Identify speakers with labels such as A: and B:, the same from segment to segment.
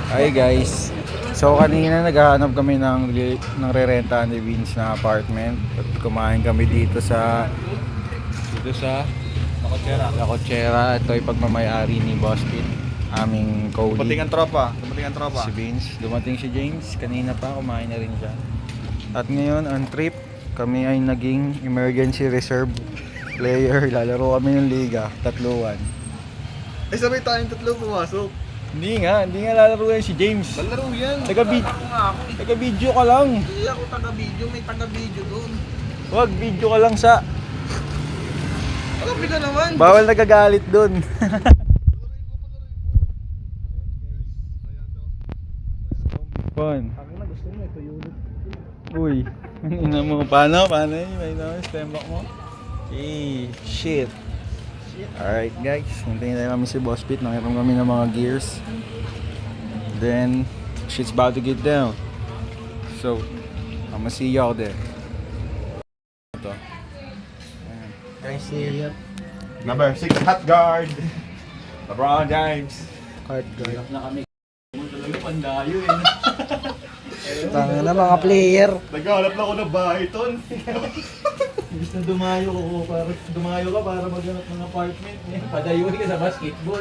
A: Hi guys. So kanina naghahanap kami ng re-rentahan ni Vince na apartment at kumain kami dito sa La Cochera. Ito ay pagmamayari ni Boss Pete, aming Cody.
B: Dumating ang tropa.
A: Si Vince, dumating si James, kanina pa kumain na rin siya. At ngayon on trip, kami ay naging emergency reserve player. Lalaro kami ng liga, tatluan.
B: Eh sabay tayong tatlo pumasok.
A: Hindi nga lalaro yan si James.
B: Lalaro yan.
A: Taga-video ka lang.
B: Hindi ako taga-video, may taga-video doon.
A: Wag, video ka lang sa.
B: Alabi ka naman.
A: Bawal nagagalit doon. Fun.
B: Gusto mo ito unit.
A: Uy, ang ina mo. Paano yun? May noise, tembak mo. Eh, shit. Alright guys, hintayin na namin si Boss Pete. Nakiram kami ng mga gears. Then, shit's about to get down. So, I'ma see y'all there. Ito. Ayan.
B: Guys, see ya.
C: Number 6 hot guard. LeBron James.
B: Card guard.
A: Na kami. Talaga pandayo eh.
B: Tanga na mga player.
C: Naghahanap na ako ng bahay, Ton.
A: Imbis na dumayo ka para maghanap ng apartment. Padayo ka sa basketball.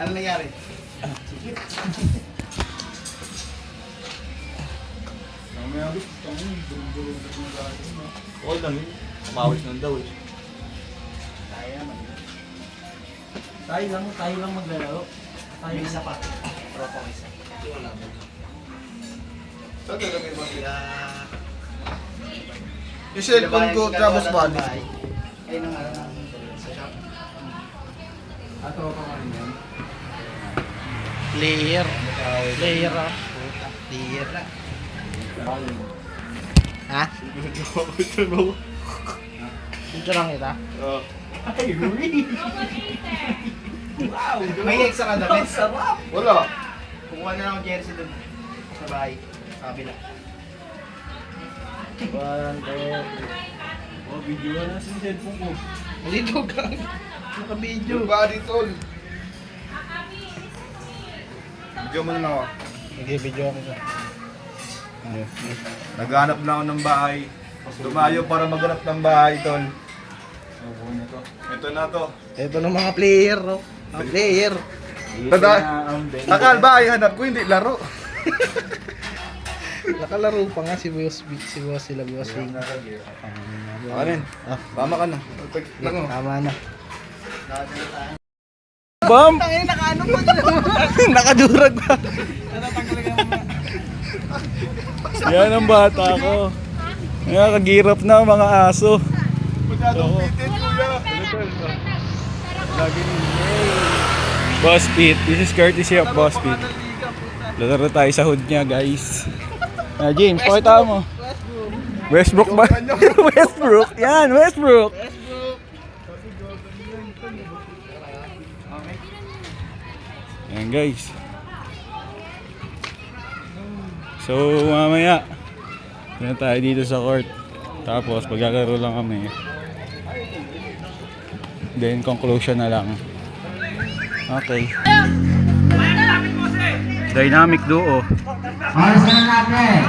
B: Ano nangyari?
A: Mamaya gusto kami, durong-durong ng bahay.
C: Okay lang yun. Kumawis lang daw eh.
A: Tayo lang maglalaro. Tayo isa pa.
B: Tropang isa. Wala mo. Saan gagawin mo? Yung cellphone ko, Travis Body.
D: Ayun ang araw ng sa shop.
A: Ato pa ka rin yan.
B: Player. Player ah.
D: Player na.
B: Ha?
C: Ito mo.
B: Dito lang kita.
A: Ay, really?
D: Wow! May extra ka damit.
A: Sarap!
C: Wala.
D: Kumuha na lang ang jersey dun sa bahay. Sa kabila.
A: Oh, video na sa cellphone ko.
D: Dito ka. Naka-video.
C: Yung body, Tol. Video mo na ako.
B: Nag-video ako sa.
C: Naghanap na ako ng bahay. Dumayo para maghanap ng bahay, Tol. Ito na to.
B: Ito ng mga player, no? Mga player.
C: Akal bahay hanap ko, hindi laro.
B: Nakalaro pa nga si Boss sila Boss Wing.
C: Kanin. Tama ka na.
B: Tama na.
A: Bam!
B: Ay, nakaano pa nakadurag pa.
A: Yan ang bata ko. Nakagirap na mga aso.
C: Masyadong bitin, kuya.
A: Boss Pete, this is courtesy of Boss Pete. Lalaro tayo sa hood niya, guys. James, pakita mo. Westbrook ba? Westbrook. Yan, Westbrook. Yan, guys. So, mamaya na tayo dito sa court. Tapos, paglalaro lang kami. Then, conclusion na lang. Okay. Dynamic duo.
E: Oras na natin.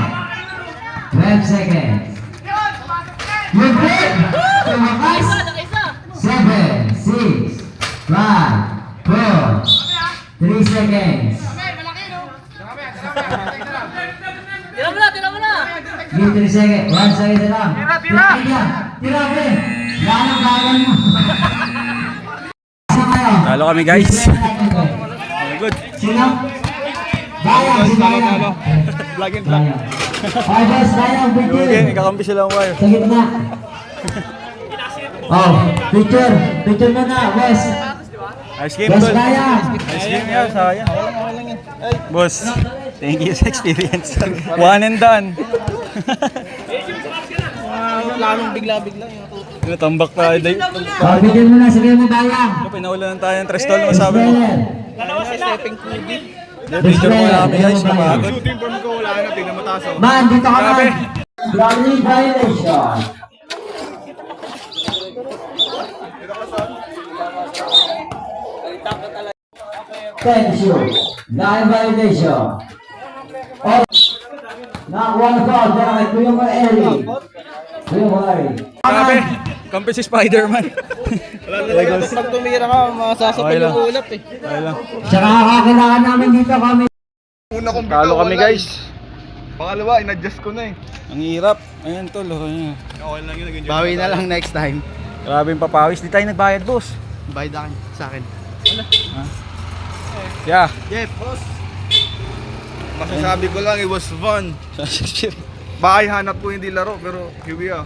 E: 12 seconds. Yung break. Tumakas. 7, 6, 5, 4, 3 seconds.
F: Tira mo na!
E: Give 3 seconds. 1 second na lang. Tira! Tira, pre. Ganang bayan mo. Saan kayo?
A: Talo kami, guys. Good.
E: Sino? Bayang, si Bayang.
A: Vlog and vlog.
E: Okay, boss, Bayang, picture.
A: Okay, ikakampi sila ang wire.
E: Sa gitna. Oh, picture mo na, boss.
A: Ice game,
E: Boss
A: tol.
E: Bayang.
A: Ice game yan, sayang. Boss, thank you sa experience. One and done.
B: Lalong bigla-bigla yung
A: Natambak tayo.
E: Oh, picture mo na, sabihin mo Bayang.
A: Pinaulan tayo ng Trestol, masabi mo.
B: dalawa stepping kudi.
A: Picture mo na kami, guys. Napagod.
C: Shooting form ko, wala na. Tingnan mo taso.
E: Man, dito ka man. Bloody violation. 10 shoot. Line violation. Oh. Nakakuha na foul. Kaya kay Kuya Maeri. Kuya Maeri.
A: Grabe, kampi si Spider-Man.
D: Pag tumira ka, masasapal
A: Okay lang.
D: yung ulap eh.
A: Okay lang.
E: Siya kakakailangan namin dito kami.
C: Una kong
A: Talo kami guys.
C: Pangalawa, in-adjust ko na eh.
A: Ang hirap. Ayan tol. Ayan.
C: Okay lang yun, nag-enjoy.
D: Bawi na lang next time.
A: Grabe yung papawis. Di tayo nagbayad boss.
D: Bayad akin sa akin.
A: Yeah.
D: Jeff, boss.
C: Masasabi ko lang, it was fun. Bahay hanap ko hindi laro, pero here we are.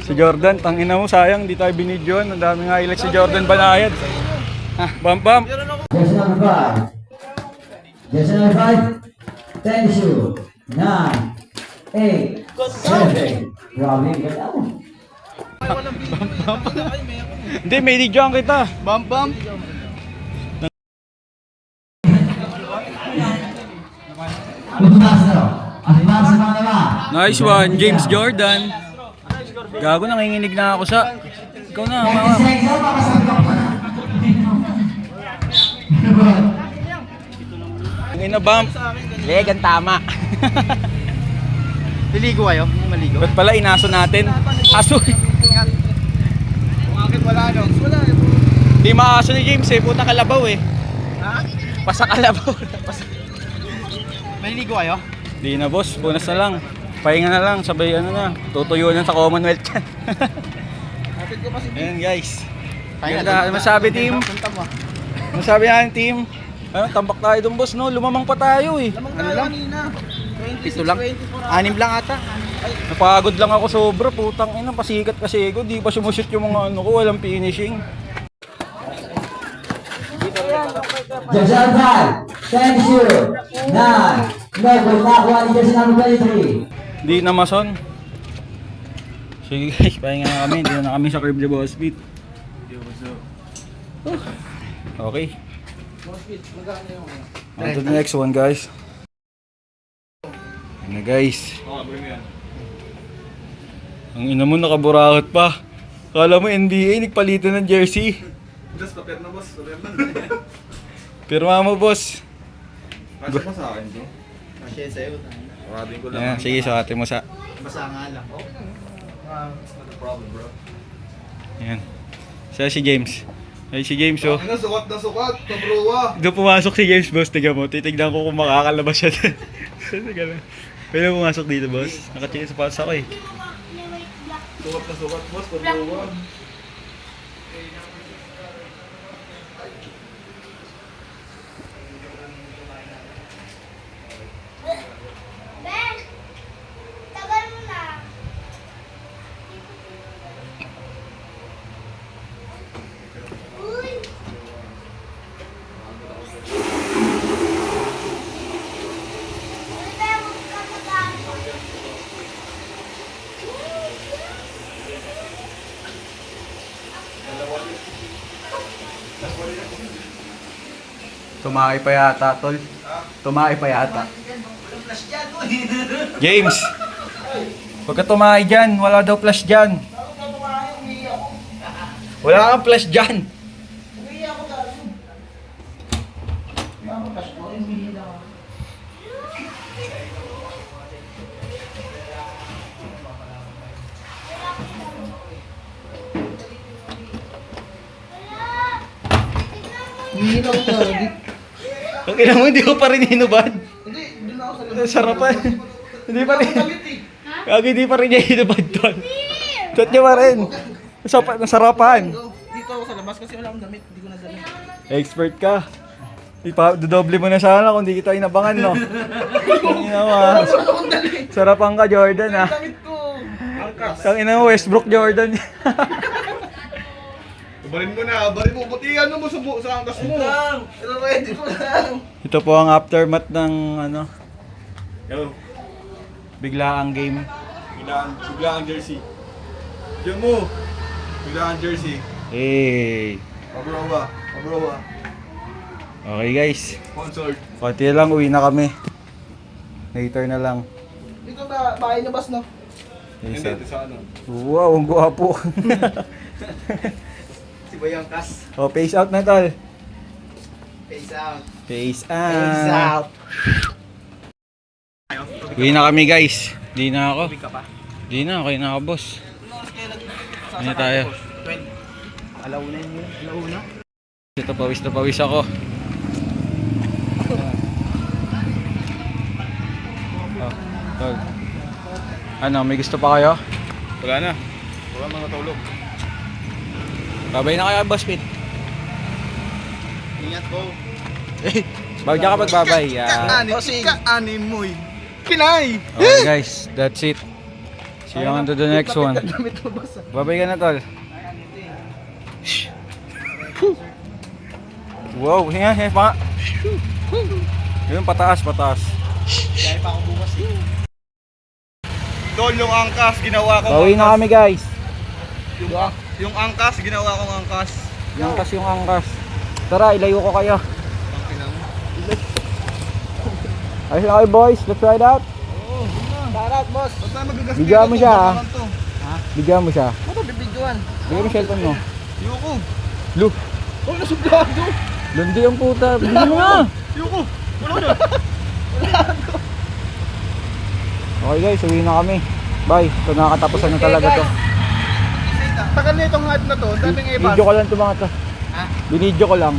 A: Si Jordan, tangina mo sayang, di tayo binidyoan. Ang daming highlights si Jordan Banayad. Bam bam.
E: Jersey number 5. Jersey number 5. 10 shoot. 9, 8, 7. Grabe, ganda mo.
A: Hindi, may lidyoan kita.
D: Bump, bump.
E: Butunas na. Advance sa mga naman.
A: Nice one, James Jordan. Gago, nanginginig na ako sa... Ikaw na, mama.
E: 26 na, makasabi ko pa na.
A: Ang ina-bump. Legan, tama.
D: Niligo kayo? Maligo?
A: Ba't pala inaso natin? Aso.
C: Bakit wala no? Wala.
A: Di maaso ni James eh, puta kalabaw eh.
D: Ha?
A: Pasa kalabaw.
D: Maliligo kayo?
A: Di na boss, bonus na lang. Pahinga na lang, sabay ano na. Tutuyo na sa Commonwealth yan. Ayan guys. Ganda, ano masabi team? Masabi natin team? Ano, tambak tayo dun boss no, lumamang pa tayo eh.
D: Ano lang? Pito lang? 6 lang ata.
A: Napagod lang ako sobra, putang ina, pasikat kasi ko, di pa sumushoot yung mga ano ko, walang finishing.
E: Jersey number 5. 10 shoot. 9. Level, nakakuha ni Jersey number 23.
A: Di na mason. Sige guys, pahinga na kami, hindi na kami sa Curb the Boss Beat. Okay. On to the next one guys. Ano guys? Ang ina mo nakaburakot pa. Kala mo NBA nagpalitan ng jersey.
C: Just tapir na boss, tapir na.
A: Pirma mo boss.
C: Kasya pa sa akin to.
D: Masya sa'yo.
C: Maraming ko lang.
A: Ayan, sige sukatin mo sa.
D: Basa nga lang.
C: It's not a problem bro.
A: Ayan. Sa si James. Ay si James oh.
C: Ano, sukat na sukat, pabrowa.
A: Doon pumasok si James boss, tignan mo. Titignan ko kung makakalabas siya. Sige lang. Pwede pumasok dito boss. Nakatingin sa pass ako eh.
C: Sukat na sukat boss, pabrowa.
G: Ben, tagal mo na. Uy! Uy, Ben, huwag ka magagalit.
A: Tumakay pa yata, tol. Tumakay pa yata. James! Huwag ka tumakay dyan. Wala daw flash dyan. Wala kang flash dyan. Ang ina mo, hindi ko pa rin hinubad. Hindi, sarapan. Hindi pa rin. Kagi, hindi pa rin niya hinubad doon. Shot niya pa rin. Nasarapan.
D: Dito ako sa labas kasi wala akong damit. Hindi ko na damit.
A: Expert ka. Dodoble mo na sana kung di kita inabangan, no? Ang ina mo, ah. Sarapan ka, Jordan, ah.
D: Damit ko.
A: Ang ina mo, Westbrook Jordan.
C: Barin mo na, barin mo. Buti ano mo sa angkas mo.
D: Pero ready ko lang.
A: Ito po ang aftermath ng, ano,
C: Yo,
A: biglaang game.
C: biglaan jersey. Diyan mo. Biglaan jersey.
A: Hey.
C: Pabrowa, pabrowa.
A: Okay, guys.
C: Sponsored.
A: Konti na lang, uwi na kami. Later na lang.
D: Dito na, bahay niya bas no?
C: Hindi, ito sa ano.
A: Wow, ang gwapo.
D: Boy ang kas.
A: Oh, face out na tol.
D: Face out.
A: Face
D: Face
A: out.
D: out.
A: Uwi na kami guys. Di na ako.
D: Tubig ka pa?
A: Di na, okay na ako boss. Ano tayo?
D: 20. Alauna yun. Alauna?
A: Ito pawis na pawis ako. Oh, tol. Ano, may gusto pa kayo?
C: Wala na. Wala mga tulog.
A: Babay na kayo Boss Pete.
D: Ingat po.
A: Bago dyan ka magbabay.
C: Ka-anim mo eh. Kinay!
A: Okay guys, that's it. See you on to the next one. Babay ka na tol. Wow, hinga, hinga pa. Yun, pataas, pataas.
D: Kaya pa ako bukas eh.
C: Tol, yung angkas, ginawa ko.
A: Bawi na kami guys.
C: Yung angkas, ginawa kong angkas.
A: Angkas yung angkas. Tara, ilayo ko kayo. Ayos na kayo boys, let's try it out.
D: Darat, boss.
C: Basta magagas
A: Bigyan mo siya, ah.
C: to.
A: Bigyan mo siya.
D: Ano bibidyoan?
A: Bigyan mo cellphone mo.
C: Yuko.
A: Lu,
D: Oh, nasublado.
A: lundi ang puta. Bigyan mo nga.
C: Yuko. Wala na.
A: Okay guys, uwi na kami. Bye. Ito nakakatapusan na talaga to.
C: Tagal na itong hype na to. Daming
A: Video ko lang ito mga to. Binidyo ko lang.